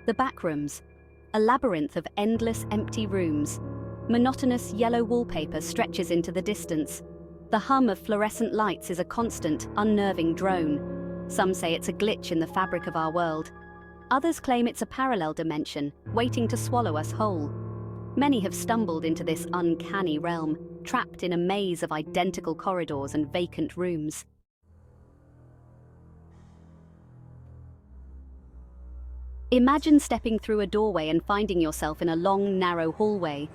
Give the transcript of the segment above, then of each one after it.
The Backrooms, a labyrinth of endless empty rooms. Monotonous yellow wallpaper stretches into the distance. The hum of fluorescent lights is a constant, unnerving drone. Some say it's a glitch in the fabric of our world. Others claim it's a parallel dimension, waiting to swallow us whole. Many have stumbled into this uncanny realm, trapped in a maze of identical corridors and vacant rooms. Imagine stepping through a doorway and finding yourself in a long, narrow hallway.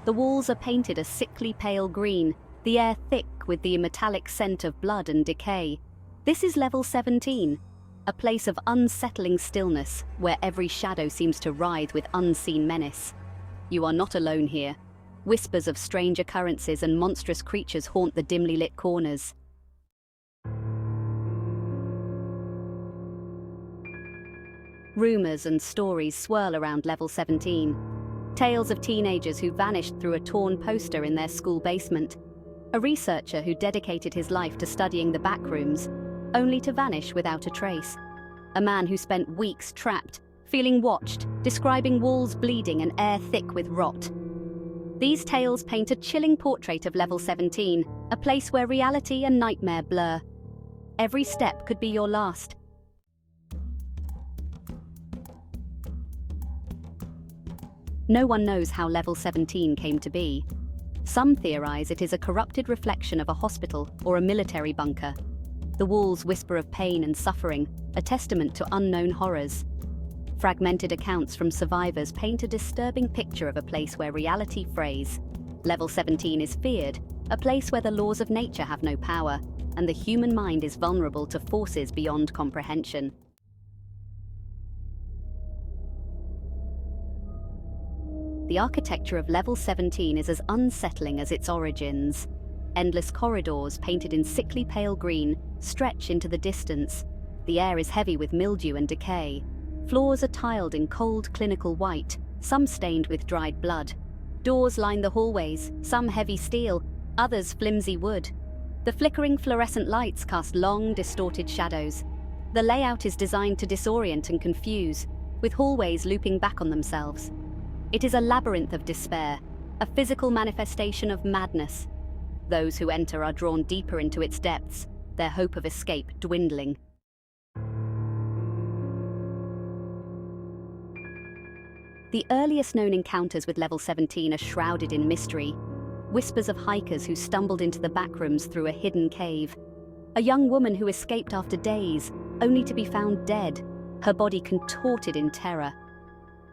The walls are painted a sickly pale green, the air thick with the metallic scent of blood and decay. This is level 17, a place of unsettling stillness where every shadow seems to writhe with unseen menace. You are not alone here. Whispers of strange occurrences and monstrous creatures haunt the dimly lit corners. Rumors and stories swirl around level 17. Tales of teenagers who vanished through a torn poster in their school basement. A researcher who dedicated his life to studying the backrooms, only to vanish without a trace. A man who spent weeks trapped, feeling watched, describing walls bleeding and air thick with rot. These tales paint a chilling portrait of level 17, a place where reality and nightmare blur. Every step could be your last. No one knows how level 17 came to be. Some theorize it is a corrupted reflection of a hospital or a military bunker. The walls whisper of pain and suffering, a testament to unknown horrors. Fragmented accounts from survivors paint a disturbing picture of a place where reality frays. Level 17 is feared, a place where the laws of nature have no power, and the human mind is vulnerable to forces beyond comprehension. The architecture of level 17 is as unsettling as its origins. Endless corridors, painted in sickly pale green, stretch into the distance. The air is heavy with mildew and decay. Floors are tiled in cold, clinical white, some stained with dried blood. Doors line the hallways, some heavy steel, others flimsy wood. The flickering fluorescent lights cast long, distorted shadows. The layout is designed to disorient and confuse, with hallways looping back on themselves. It is a labyrinth of despair, a physical manifestation of madness. Those who enter are drawn deeper into its depths, their hope of escape dwindling. The earliest known encounters with level 17 are shrouded in mystery. Whispers of hikers who stumbled into the backrooms through a hidden cave. A young woman who escaped after days, only to be found dead, her body contorted in terror.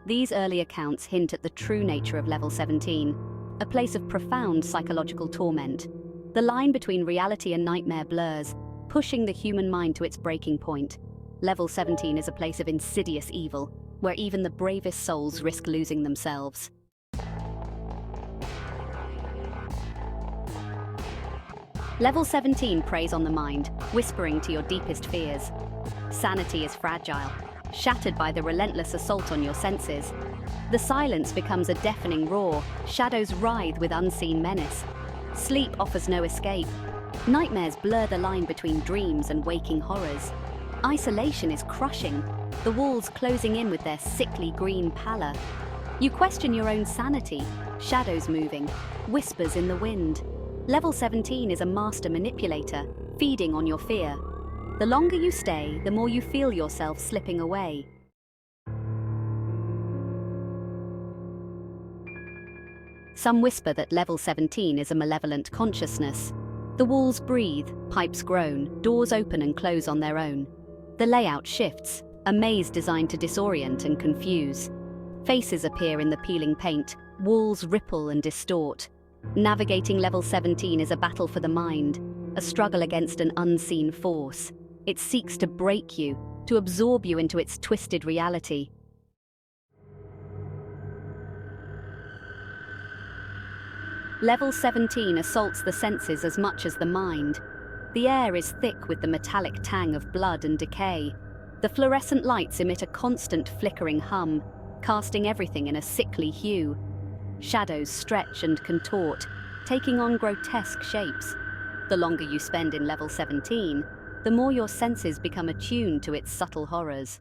These early accounts hint at the true nature of level 17, a place of profound psychological torment. The line between reality and nightmare blurs, pushing the human mind to its breaking point. Level 17 is a place of insidious evil, where even the bravest souls risk losing themselves. Level 17 preys on the mind, whispering to your deepest fears. Sanity is fragile, shattered by the relentless assault on your senses. The silence becomes a deafening roar, shadows writhe with unseen menace. Sleep offers no escape. Nightmares blur the line between dreams and waking horrors. Isolation is crushing, the walls closing in with their sickly green pallor. You question your own sanity, shadows moving, whispers in the wind. Level 17 is a master manipulator, feeding on your fear. The longer you stay, the more you feel yourself slipping away. Some whisper that level 17 is a malevolent consciousness. The walls breathe, pipes groan, doors open and close on their own. The layout shifts, a maze designed to disorient and confuse. Faces appear in the peeling paint, walls ripple and distort. Navigating level 17 is a battle for the mind, a struggle against an unseen force. It seeks to break you, to absorb you into its twisted reality. Level 17 assaults the senses as much as the mind. The air is thick with the metallic tang of blood and decay. The fluorescent lights emit a constant flickering hum, casting everything in a sickly hue. Shadows stretch and contort, taking on grotesque shapes. The longer you spend in level 17, the more your senses become attuned to its subtle horrors.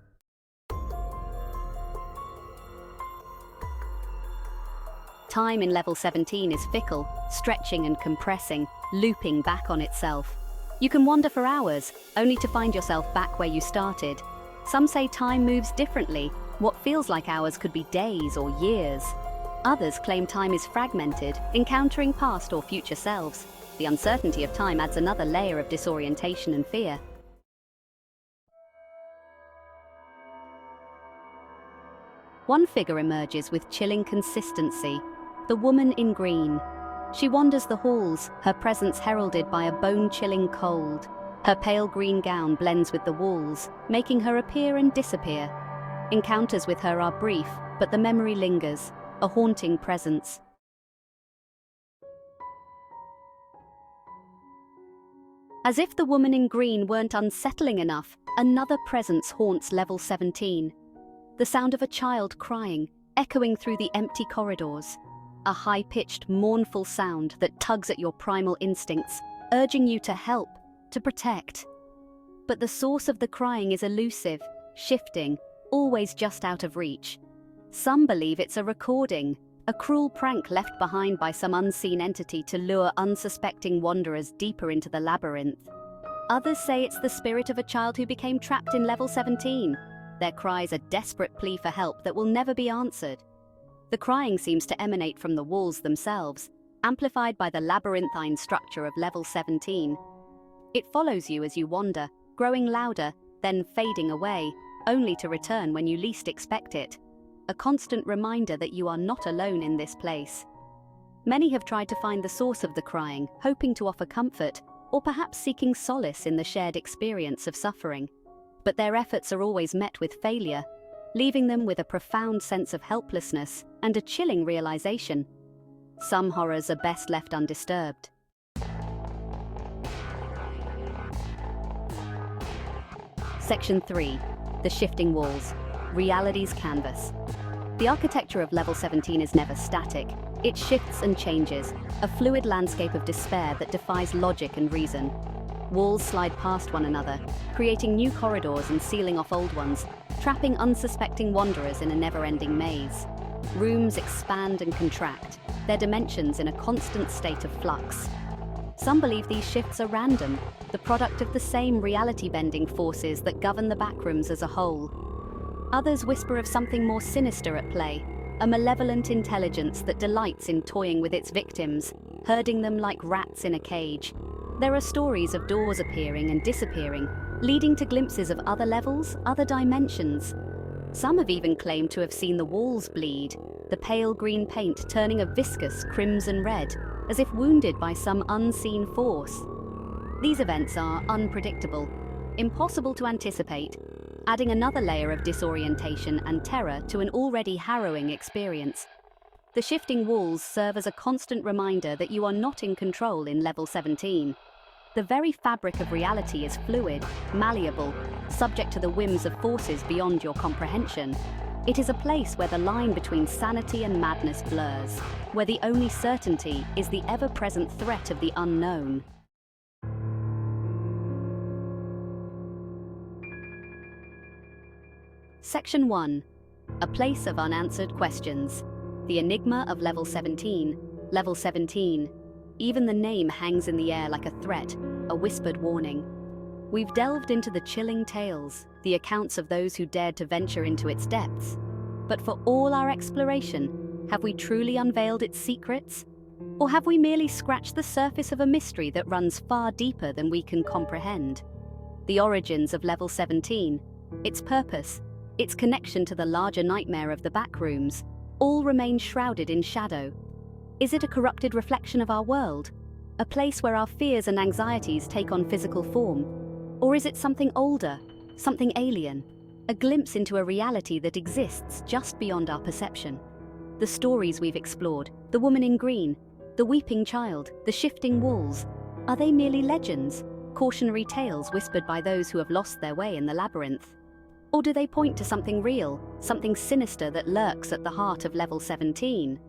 Time in level 17 is fickle, stretching and compressing, looping back on itself. You can wander for hours, only to find yourself back where you started. Some say time moves differently. What feels like hours could be days or years. Others claim time is fragmented, encountering past or future selves. The uncertainty of time adds another layer of disorientation and fear. One figure emerges with chilling consistency, the woman in green. She wanders the halls, her presence heralded by a bone-chilling cold. Her pale green gown blends with the walls, making her appear and disappear. Encounters with her are brief, but the memory lingers, a haunting presence. As if the woman in green weren't unsettling enough, another presence haunts level 17. The sound of a child crying, echoing through the empty corridors. A high-pitched, mournful sound that tugs at your primal instincts, urging you to help, to protect. But the source of the crying is elusive, shifting, always just out of reach. Some believe it's a recording, a cruel prank left behind by some unseen entity to lure unsuspecting wanderers deeper into the labyrinth. Others say it's the spirit of a child who became trapped in level 17. Their cries a desperate plea for help that will never be answered. The crying seems to emanate from the walls themselves, amplified by the labyrinthine structure of level 17. It follows you as you wander, growing louder, then fading away, only to return when you least expect it. A constant reminder that you are not alone in this place. Many have tried to find the source of the crying, hoping to offer comfort, or perhaps seeking solace in the shared experience of suffering. But their efforts are always met with failure, leaving them with a profound sense of helplessness and a chilling realization. Some horrors are best left undisturbed. Section 3. The Shifting Walls. Reality's Canvas. The architecture of level 17 is never static. It shifts and changes, a fluid landscape of despair that defies logic and reason. Walls slide past one another, creating new corridors and sealing off old ones, trapping unsuspecting wanderers in a never-ending maze. Rooms expand and contract, their dimensions in a constant state of flux. Some believe these shifts are random, the product of the same reality-bending forces that govern the backrooms as a whole. Others whisper of something more sinister at play, a malevolent intelligence that delights in toying with its victims, herding them like rats in a cage. There are stories of doors appearing and disappearing, leading to glimpses of other levels, other dimensions. Some have even claimed to have seen the walls bleed, the pale green paint turning a viscous crimson red, as if wounded by some unseen force. These events are unpredictable, impossible to anticipate, adding another layer of disorientation and terror to an already harrowing experience. The shifting walls serve as a constant reminder that you are not in control in level 17. The very fabric of reality is fluid, malleable, subject to the whims of forces beyond your comprehension. It is a place where the line between sanity and madness blurs, where the only certainty is the ever-present threat of the unknown. Section 1. A place of unanswered questions. The enigma of level 17. Level 17. Even the name hangs in the air like a threat, a whispered warning. We've delved into the chilling tales, the accounts of those who dared to venture into its depths. But for all our exploration, have we truly unveiled its secrets? Or have we merely scratched the surface of a mystery that runs far deeper than we can comprehend? The origins of level 17, its purpose, its connection to the larger nightmare of the backrooms, all remain shrouded in shadow. Is it a corrupted reflection of our world? A place where our fears and anxieties take on physical form? Or is it something older, something alien? A glimpse into a reality that exists just beyond our perception? The stories we've explored, the woman in green, the weeping child, the shifting walls, are they merely legends, cautionary tales whispered by those who have lost their way in the labyrinth? Or do they point to something real, something sinister that lurks at the heart of level 17?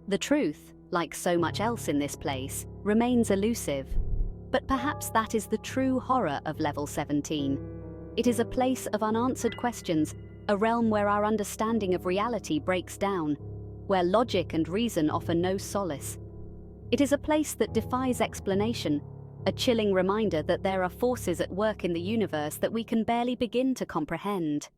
The truth, like so much else in this place, remains elusive. But perhaps that is the true horror of level 17. It is a place of unanswered questions, a realm where our understanding of reality breaks down. where logic and reason offer no solace. It is a place that defies explanation, a chilling reminder that there are forces at work in the universe that we can barely begin to comprehend.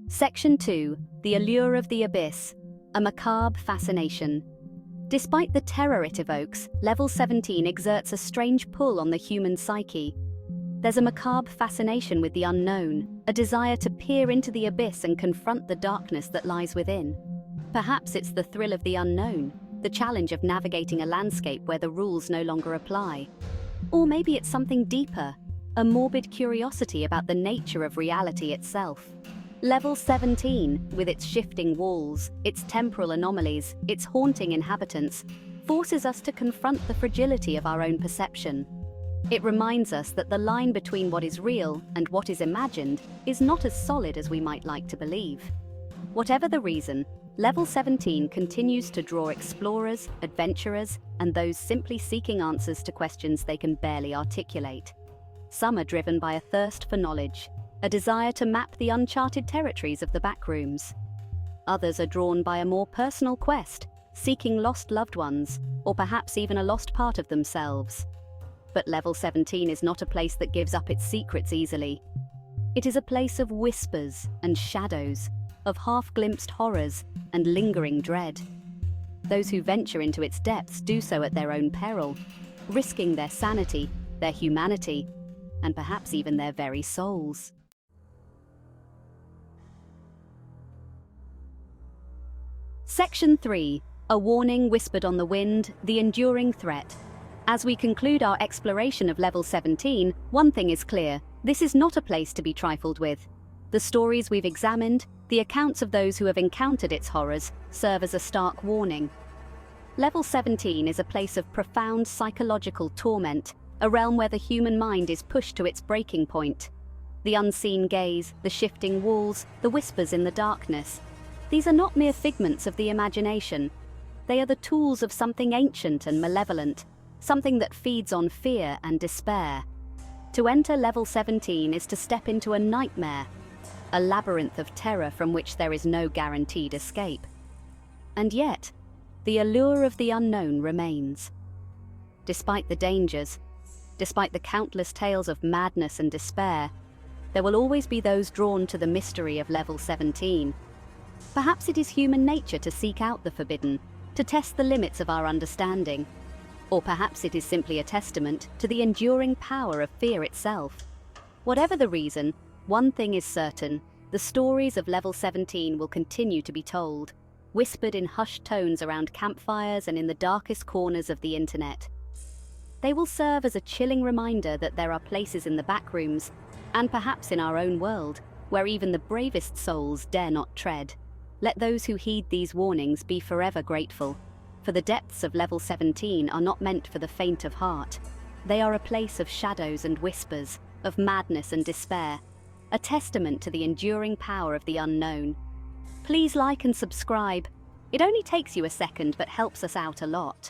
Section 2. The Allure of the Abyss. A macabre fascination. Despite the terror it evokes, Level 17 exerts a strange pull on the human psyche. There's a macabre fascination with the unknown, a desire to peer into the abyss and confront the darkness that lies within. Perhaps it's the thrill of the unknown, the challenge of navigating a landscape where the rules no longer apply. Or maybe it's something deeper, a morbid curiosity about the nature of reality itself. Level 17, with its shifting walls, its temporal anomalies, its haunting inhabitants, forces us to confront the fragility of our own perception. It reminds us that the line between what is real and what is imagined is not as solid as we might like to believe. Whatever the reason, Level 17 continues to draw explorers, adventurers, and those simply seeking answers to questions they can barely articulate. Some are driven by a thirst for knowledge, a desire to map the uncharted territories of the backrooms. Others are drawn by a more personal quest, seeking lost loved ones, or perhaps even a lost part of themselves. But Level 17 is not a place that gives up its secrets easily. It is a place of whispers and shadows, of half-glimpsed horrors and lingering dread. Those who venture into its depths do so at their own peril, risking their sanity, their humanity, and perhaps even their very souls. Section 3. A warning whispered on the wind, the enduring threat. As we conclude our exploration of Level 17, one thing is clear: this is not a place to be trifled with. The stories we've examined, the accounts of those who have encountered its horrors, serve as a stark warning. Level 17 is a place of profound psychological torment, a realm where the human mind is pushed to its breaking point. The unseen gaze, the shifting walls, the whispers in the darkness. These are not mere figments of the imagination. They are the tools of something ancient and malevolent, something that feeds on fear and despair. To enter Level 17 is to step into a nightmare, a labyrinth of terror from which there is no guaranteed escape. And yet, the allure of the unknown remains. Despite the dangers, despite the countless tales of madness and despair, there will always be those drawn to the mystery of Level 17. Perhaps it is human nature to seek out the forbidden, to test the limits of our understanding. Or perhaps it is simply a testament to the enduring power of fear itself. Whatever the reason, one thing is certain: the stories of Level 17 will continue to be told, whispered in hushed tones around campfires and in the darkest corners of the internet. They will serve as a chilling reminder that there are places in the backrooms, and perhaps in our own world, where even the bravest souls dare not tread. Let those who heed these warnings be forever grateful, for the depths of Level 17 are not meant for the faint of heart. They are a place of shadows and whispers, of madness and despair, a testament to the enduring power of the unknown. Please like and subscribe. It only takes you a second but helps us out a lot.